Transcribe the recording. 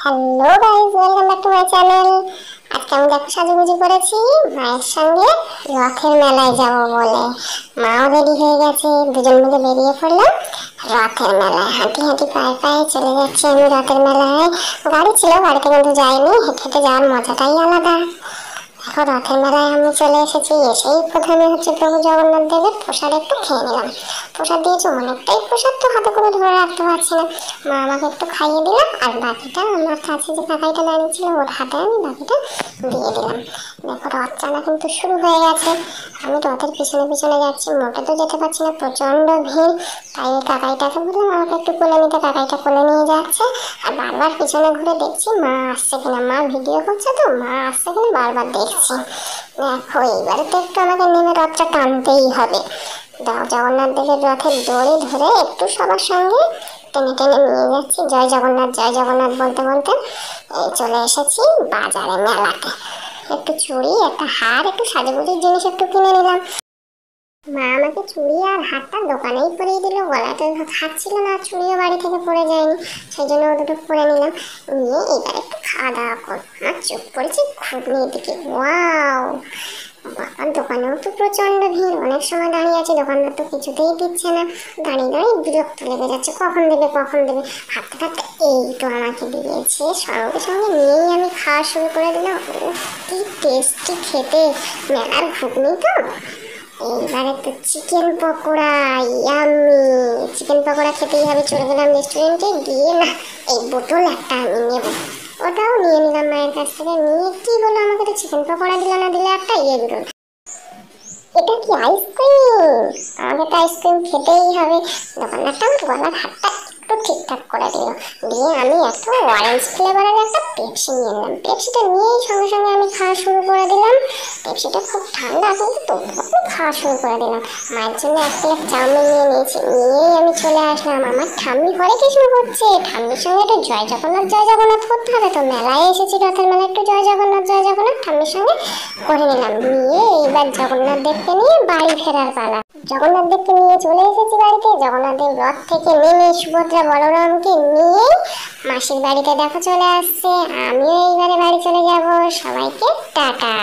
Hello guys, welcome back to my channel. আজকে আমি দেখো সাজুগুজু করেছি মায়ের সঙ্গে রথের মেলায় যাব বলে। মাও রেডি হয়ে গেছে, দুজন মিলে বেরিয়ে পড়লাম রথের মেলায়। হাঁটি হাঁটি পায়ে পায়ে চলে যাচ্ছি আমি রথের মেলায়। গাড়ি ছিল, গাড়িতে কিন্তু যাইনি, হেঁটে হেঁটে যাওয়ার মজাটাই আলাদা। দেখো রথের মেলায় আমি চলে এসেছি। এসেই প্রথমে হচ্ছে প্রভু জগন্নাথ দেবের প্রসাদ একটু খেয়ে নিলাম। প্রসাদ দিয়েছে অনেকটাই, প্রসাদ তো হাতে করে ধরে রাখতে পারছি না। মা আমাকে একটু খাইয়ে দিলাম, আর বাকিটা আমার কাছে যে কাকাইটা দাঁড়িয়ে ছিল ওর হাতে আমি বাকিটা দিয়ে দিলাম। দেখো রথ টানা কিন্তু শুরু হয়ে গেছে। আমি রথের পিছনে পিছনে যাচ্ছি, মোটে তো যেতে পারছি না, প্রচন্ড ভিড়। তাই ওই কাকাইটাকে বললাম আমাকে একটু কোলে নিতে, কাকাইটা কোলে নিয়ে যাচ্ছে। আর বারবার পিছনে ঘুরে দেখছি মা আসছে কিনা। মা ভিডিও করছে তো, মা আসছে কিনা বারবার দেখছি। দেখো এইবারে তো একটু আমাকে নেমে রথটা টানতেই হবে। জগন্নাথ দেবের রথের দড়ি ধরে একটু সবার সঙ্গে টেনে টেনে নিয়ে যাচ্ছি। জয় জগন্নাথ জয় জগন্নাথ বলতে বলতে এই চলে এসেছি বাজারে, মেলাতে। একটু চুড়ি, একটা হার, একটু সাজুগুজুর জিনিস একটু কিনে নিলাম। মা আমাকে চুড়ি আর হারটা দোকানেই পরিয়ে দিল, গলাতে হাত ছিল না, চুড়িও বাড়ি থেকে পরে যায়নি, সেই জন্য ও দুটো পরে নিলাম। নিয়ে এবার একটু খাওয়া দাওয়া কর। আমার চোখ পড়েছে ঘুগনির দিকে। ওয়াও, বাবার দোকানেও তো প্রচন্ড ভিড়। অনেক সময় দাঁড়িয়ে আছে, দোকানদার তো কিছুতেই দিচ্ছে না। দাঁড়িয়ে দাঁড়িয়ে বিরক্ত লেগে যাচ্ছে, কখন দেবে কখন দেবে। হাঁটতে হাঁটতে এই তো আমাকে দিয়েছে, সঙ্গে সঙ্গে নিয়েই আমি খাওয়া শুরু করে দিলাম। ও কি টেস্টি খেতে, মেলার ঘুগনি তো। এইবারে তো chicken pakora, yummy. Chicken pakora খেতেই হবে, চলে গেলাম রেস্টুরেন্টে গিয়ে। না, এই বোতল একটা আমি নেবো, ওটাও নিয়ে নিলাম মায়ের কাছ থেকে। নিয়ে কি বলো, আমাকে তো চিকেন পকোড়া দিল না, দিলে একটা দিল। এটা কি আইসক্রিম? আমাকে তো আইসক্রিম খেতেই হবে। দোকানদারটা আমার গলার হাতটা একটু ঠিকঠাক করে দিল। দিয়ে আমি একটা অরেঞ্জ ফ্লেভারের একটা পেপসি নিয়ে নিলাম। পেপসিটা নিয়েই সঙ্গে সঙ্গে আমি খাওয়া শুরু করে দিলাম। পেপসিটা খুব ঠান্ডা, কিন্তু তবুও আমি খাওয়া শুরু করে দিলাম। মায়ের জন্য এক প্লেট চাউমিন নিয়ে নিয়েছি, নিয়েই আমি চলে আসলাম। আমার ঠাম্মি হরে কৃষ্ণ করছে, ঠাম্মির সঙ্গে একটু জয় জগন্নাথ করতে হবে তো, মেলায় এসেছি রথের মেলায়, একটু জয় জগন্নাথ ঠাম্মির সঙ্গে করে নিলাম। নিয়ে এইবার জগন্নাথ দেবকে নিয়ে বাড়ি ফেরার পালা। জগন্নাথ দেবকে নিয়ে চলে এসেছি বাড়িতে। জগন্নাথ দেব রথ থেকে নেমে সুভদ্রা বলরামকে নিয়ে মাসির বাড়িতে দেখো চলে আসছে। আমিও এইবারে বাড়ি চলে যাব। সবাইকে টাটা।